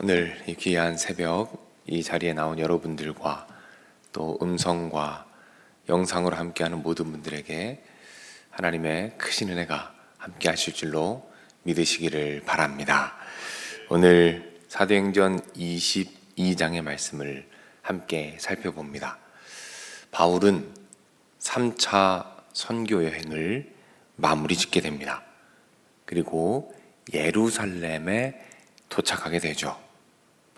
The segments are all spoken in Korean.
오늘 이 귀한 새벽 이 자리에 나온 여러분들과 또 음성과 영상으로 함께하는 모든 분들에게 하나님의 크신 은혜가 함께 하실 줄로 믿으시기를 바랍니다. 오늘 사도행전 22장의 말씀을 함께 살펴봅니다. 바울은 3차 선교 여행을 마무리 짓게 됩니다. 그리고 예루살렘에 도착하게 되죠.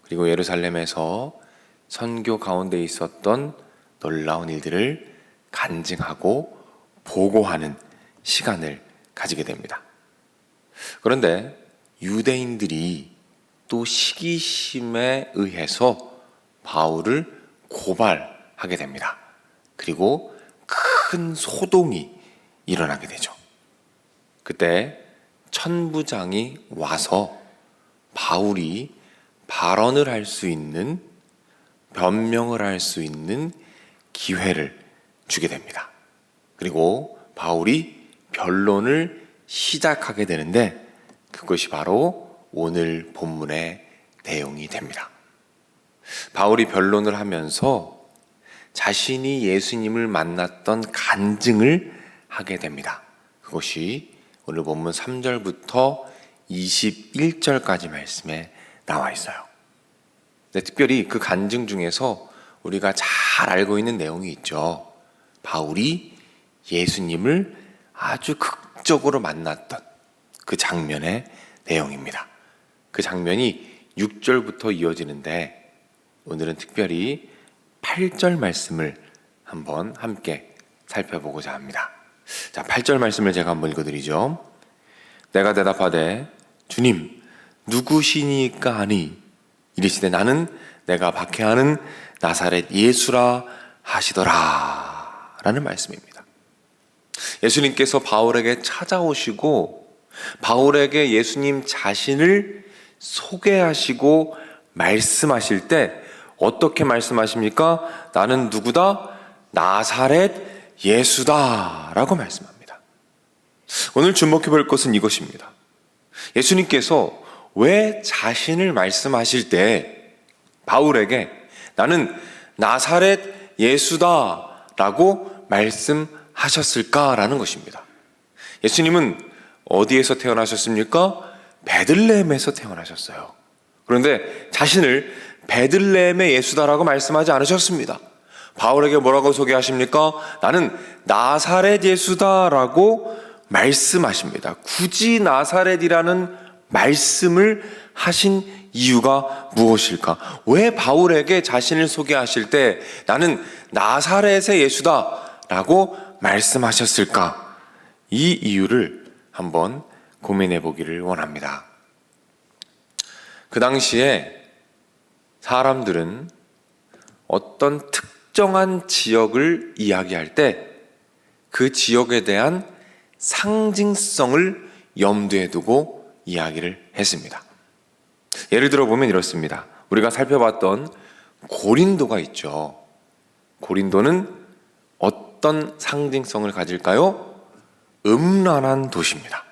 그리고 예루살렘에서 선교 가운데 있었던 놀라운 일들을 간증하고 보고하는 시간을 가지게 됩니다. 그런데 유대인들이 또 시기심에 의해서 바울을 고발하게 됩니다. 그리고 큰 소동이 일어나게 되죠. 그때 천부장이 와서 바울이 발언을 할 수 있는, 변명을 할 수 있는 기회를 주게 됩니다. 그리고 바울이 변론을 시작하게 되는데 그것이 바로 오늘 본문의 내용이 됩니다. 바울이 변론을 하면서 자신이 예수님을 만났던 간증을 하게 됩니다. 그것이 오늘 본문 3절부터 21절까지 말씀에 나와 있어요. 네, 특별히 그 간증 중에서 우리가 잘 알고 있는 내용이 있죠. 바울이 예수님을 아주 극적으로 만났던 그 장면의 내용입니다. 그 장면이 6절부터 이어지는데 오늘은 특별히 8절 말씀을 한번 함께 살펴보고자 합니다. 자, 8절 말씀을 제가 한번 읽어드리죠. 내가 대답하되 주님 누구시니까 하니 이르시되 나는 내가 박해하는 나사렛 예수라 하시더라 라는 말씀입니다. 예수님께서 바울에게 찾아오시고 바울에게 예수님 자신을 소개하시고 말씀하실 때 어떻게 말씀하십니까? 나는 누구다? 나사렛 예수다 라고 말씀합니다. 오늘 주목해 볼 것은 이것입니다. 예수님께서 왜 자신을 말씀하실 때 바울에게 나는 나사렛 예수다 라고 말씀하셨을까라는 것입니다. 예수님은 어디에서 태어나셨습니까? 베들레헴에서 태어나셨어요. 그런데 자신을 베들레헴의 예수다라고 말씀하지 않으셨습니다. 바울에게 뭐라고 소개하십니까? 나는 나사렛 예수다라고 말씀하십니다. 굳이 나사렛이라는 말씀을 하신 이유가 무엇일까? 왜 바울에게 자신을 소개하실 때 나는 나사렛의 예수다 라고 말씀하셨을까? 이 이유를 한번 고민해 보기를 원합니다. 그 당시에 사람들은 어떤 특정한 지역을 이야기할 때 그 지역에 대한 상징성을 염두에 두고 이야기를 했습니다. 예를 들어 보면 이렇습니다. 우리가 살펴봤던 고린도가 있죠. 고린도는 어떤 상징성을 가질까요? 음란한 도시입니다.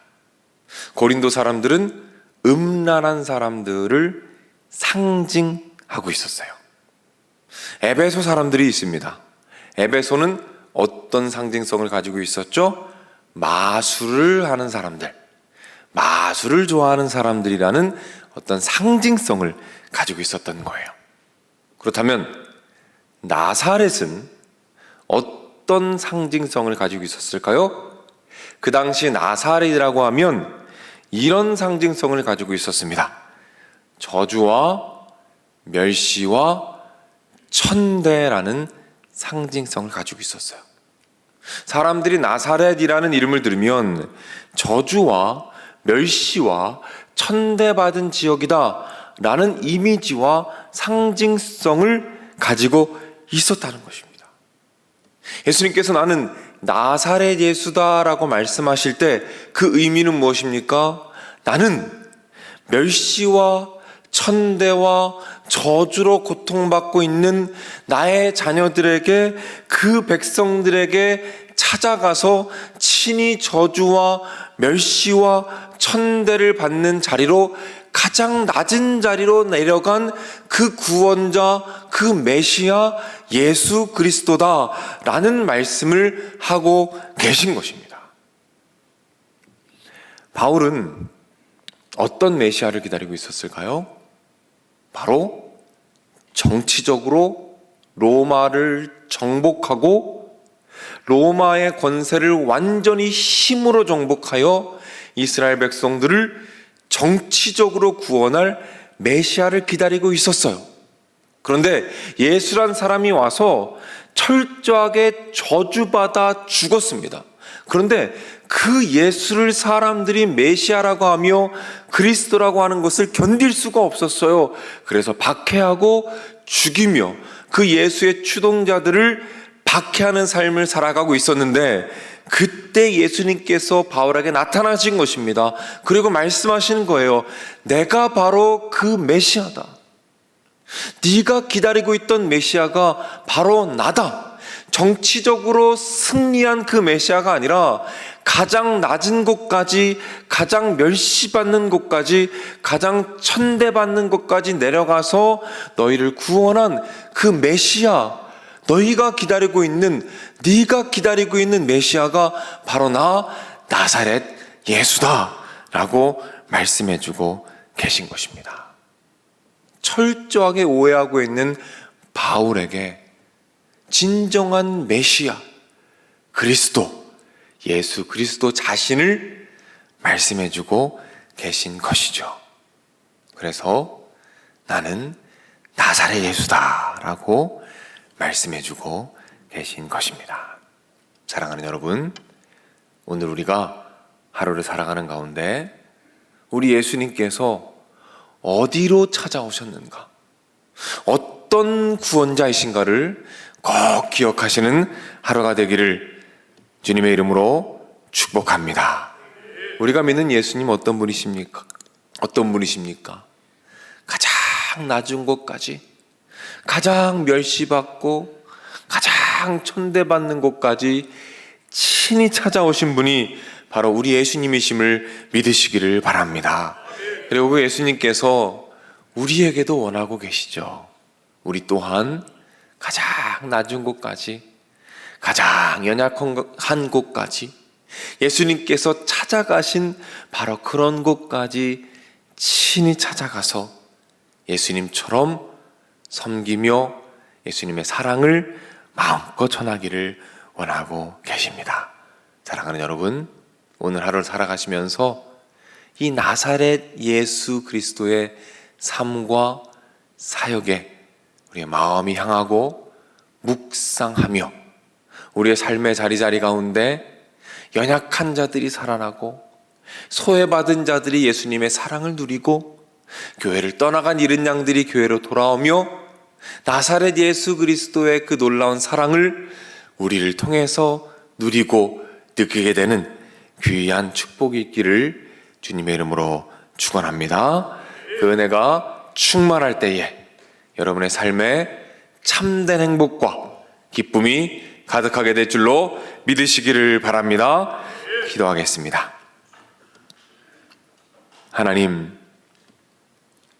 고린도 사람들은 음란한 사람들을 상징하고 있었어요. 에베소 사람들이 있습니다. 에베소는 어떤 상징성을 가지고 있었죠? 마술을 하는 사람들, 마술을 좋아하는 사람들이라는 어떤 상징성을 가지고 있었던 거예요. 그렇다면 나사렛은 어떤 상징성을 가지고 있었을까요? 그 당시 나사렛이라고 하면 이런 상징성을 가지고 있었습니다. 저주와 멸시와 천대라는 상징성을 가지고 있었어요. 사람들이 나사렛이라는 이름을 들으면 저주와 멸시와 천대받은 지역이다 라는 이미지와 상징성을 가지고 있었다는 것입니다. 예수님께서 나는 나사렛 예수다 라고 말씀하실 때 그 의미는 무엇입니까? 나는 멸시와 천대와 저주로 고통받고 있는 나의 자녀들에게, 그 백성들에게 찾아가서 친히 저주와 멸시와 천대를 받는 자리로 가장 낮은 자리로 내려간 그 구원자, 그 메시아 예수 그리스도다라는 말씀을 하고 계신 것입니다. 바울은 어떤 메시아를 기다리고 있었을까요? 바로 정치적으로 로마를 정복하고 로마의 권세를 완전히 힘으로 정복하여 이스라엘 백성들을 정치적으로 구원할 메시아를 기다리고 있었어요. 그런데 예수란 사람이 와서 철저하게 저주받아 죽었습니다. 그런데 그 예수를 사람들이 메시아라고 하며 그리스도라고 하는 것을 견딜 수가 없었어요. 그래서 박해하고 죽이며 그 예수의 추동자들을 박해하는 삶을 살아가고 있었는데, 그때 예수님께서 바울에게 나타나신 것입니다. 그리고 말씀하시는 거예요. 내가 바로 그 메시아다. 네가 기다리고 있던 메시아가 바로 나다. 정치적으로 승리한 그 메시아가 아니라 가장 낮은 곳까지, 가장 멸시받는 곳까지, 가장 천대받는 곳까지 내려가서 너희를 구원한 그 메시아, 너희가 기다리고 있는, 네가 기다리고 있는 메시아가 바로 나 나사렛 예수다 라고 말씀해주고 계신 것입니다. 철저하게 오해하고 있는 바울에게 진정한 메시아 그리스도, 예수 그리스도 자신을 말씀해주고 계신 것이죠. 그래서 나는 나사렛 예수다 라고 말씀해주고 계신 것입니다. 사랑하는 여러분, 오늘 우리가 하루를 살아가는 가운데 우리 예수님께서 어디로 찾아오셨는가, 어떤 구원자이신가를 꼭 기억하시는 하루가 되기를 주님의 이름으로 축복합니다. 우리가 믿는 예수님 어떤 분이십니까? 어떤 분이십니까? 가장 낮은 곳까지, 가장 멸시받고 가장 천대받는 곳까지 친히 찾아오신 분이 바로 우리 예수님이심을 믿으시기를 바랍니다. 그리고 그 예수님께서 우리에게도 원하고 계시죠. 우리 또한 가장 낮은 곳까지, 가장 연약한 곳까지, 예수님께서 찾아가신 바로 그런 곳까지 친히 찾아가서 예수님처럼 섬기며 예수님의 사랑을 마음껏 전하기를 원하고 계십니다. 사랑하는 여러분, 오늘 하루를 살아가시면서 이 나사렛 예수 그리스도의 삶과 사역에 우리의 마음이 향하고 묵상하며 우리의 삶의 자리자리 가운데 연약한 자들이 살아나고 소외받은 자들이 예수님의 사랑을 누리고 교회를 떠나간 잃은 양들이 교회로 돌아오며 나사렛 예수 그리스도의 그 놀라운 사랑을 우리를 통해서 누리고 느끼게 되는 귀한 축복이 있기를 주님의 이름으로 축원합니다. 그 은혜가 충만할 때에 여러분의 삶에 참된 행복과 기쁨이 가득하게 될 줄로 믿으시기를 바랍니다. 기도하겠습니다. 하나님,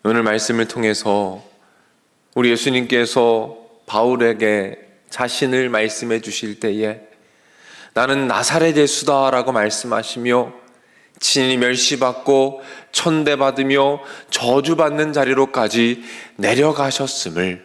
오늘 말씀을 통해서 우리 예수님께서 바울에게 자신을 말씀해 주실 때에 나는 나사렛 예수다라고 말씀하시며 친히 멸시받고 천대받으며 저주받는 자리로까지 내려가셨음을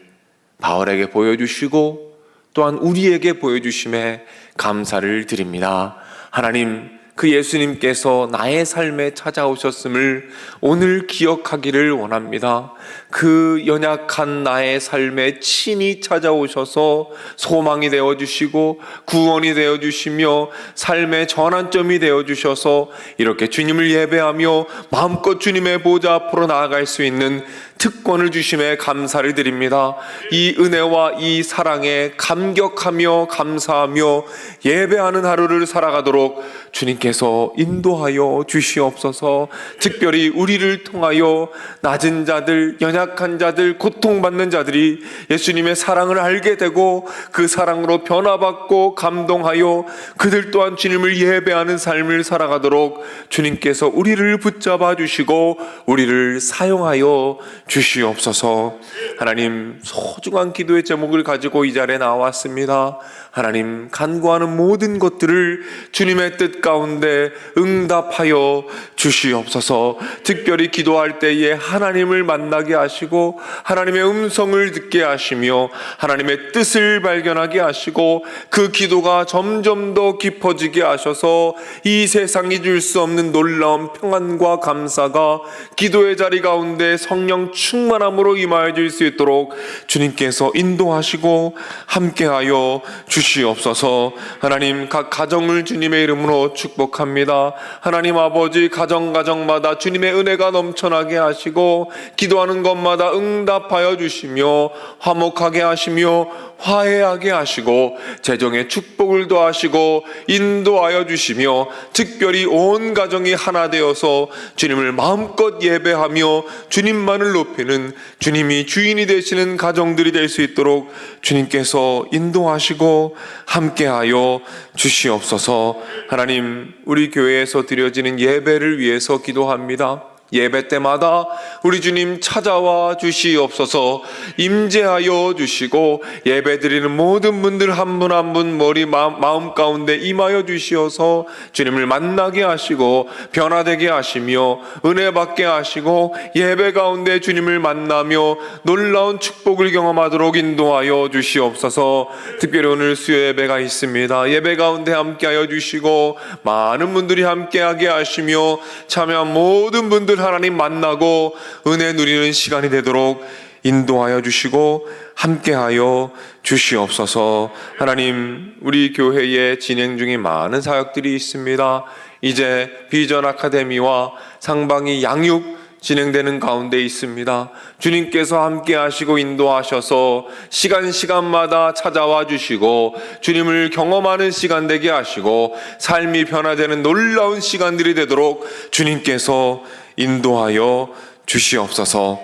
바울에게 보여주시고 또한 우리에게 보여주심에 감사를 드립니다. 하나님, 그 예수님께서 나의 삶에 찾아오셨음을 오늘 기억하기를 원합니다. 그 연약한 나의 삶에 친히 찾아오셔서 소망이 되어주시고 구원이 되어주시며 삶의 전환점이 되어주셔서 이렇게 주님을 예배하며 마음껏 주님의 보좌 앞으로 나아갈 수 있는 특권을 주심에 감사를 드립니다. 이 은혜와 이 사랑에 감격하며 감사하며 예배하는 하루를 살아가도록 주님께서 인도하여 주시옵소서. 특별히 우리를 통하여 낮은 자들, 연약한 자들, 고통받는 자들이 예수님의 사랑을 알게 되고 그 사랑으로 변화받고 감동하여 그들 또한 주님을 예배하는 삶을 살아가도록 주님께서 우리를 붙잡아 주시고 우리를 사용하여 주시옵소서. 하나님, 소중한 기도의 제목을 가지고 이 자리에 나왔습니다. 하나님, 간구하는 모든 것들을 주님의 뜻 가운데 응답하여 주시옵소서. 특별히 기도할 때에 하나님을 만나게 하시고 하나님의 음성을 듣게 하시며 하나님의 뜻을 발견하게 하시고 그 기도가 점점 더 깊어지게 하셔서 이 세상이 줄 수 없는 놀라운 평안과 감사가 기도의 자리 가운데 성령 충만함으로 임하여 줄 수 있도록 주님께서 인도하시고 함께하여 주시옵소서. 하나님, 각 가정을 주님의 이름으로 축복합니다. 하나님 아버지, 가정마다 주님의 은혜가 넘쳐나게 하시고 기도하는 것마다 응답하여 주시며 화목하게 하시며 화해하게 하시고 재정의 축복을 더하시고 인도하여 주시며 특별히 온 가정이 하나 되어서 주님을 마음껏 예배하며 주님만을 높이는, 주님이 주인이 되시는 가정들이 될 수 있도록 주님께서 인도하시고 함께하여 주시옵소서. 하나님, 우리 교회에서 드려지는 예배를 위해서 기도합니다. 예배 때마다 우리 주님 찾아와 주시옵소서. 임재하여 주시고 예배 드리는 모든 분들 한 분 한 분 머리 마음 가운데 임하여 주시어서 주님을 만나게 하시고 변화되게 하시며 은혜 받게 하시고 예배 가운데 주님을 만나며 놀라운 축복을 경험하도록 인도하여 주시옵소서. 특별히 오늘 수요 예배가 있습니다. 예배 가운데 함께하여 주시고 많은 분들이 함께하게 하시며 참여한 모든 분들 하나님 만나고 은혜 누리는 시간이 되도록 인도하여 주시고 함께하여 주시옵소서. 하나님, 우리 교회에 진행 중인 많은 사역들이 있습니다. 이제 비전 아카데미와 상방이 양육 진행되는 가운데 있습니다. 주님께서 함께 하시고 인도하셔서 시간마다 찾아와 주시고 주님을 경험하는 시간 되게 하시고 삶이 변화되는 놀라운 시간들이 되도록 주님께서 인도하여 주시옵소서.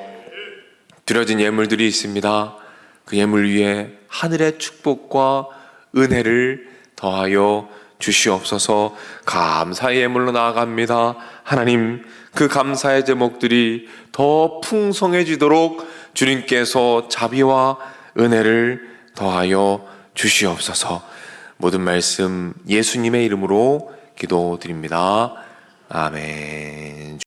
드려진 예물들이 있습니다. 그 예물 위에 하늘의 축복과 은혜를 더하여 주시옵소서. 감사의 예물로 나아갑니다. 하나님, 그 감사의 제목들이 더 풍성해지도록 주님께서 자비와 은혜를 더하여 주시옵소서. 모든 말씀 예수님의 이름으로 기도드립니다. 아멘.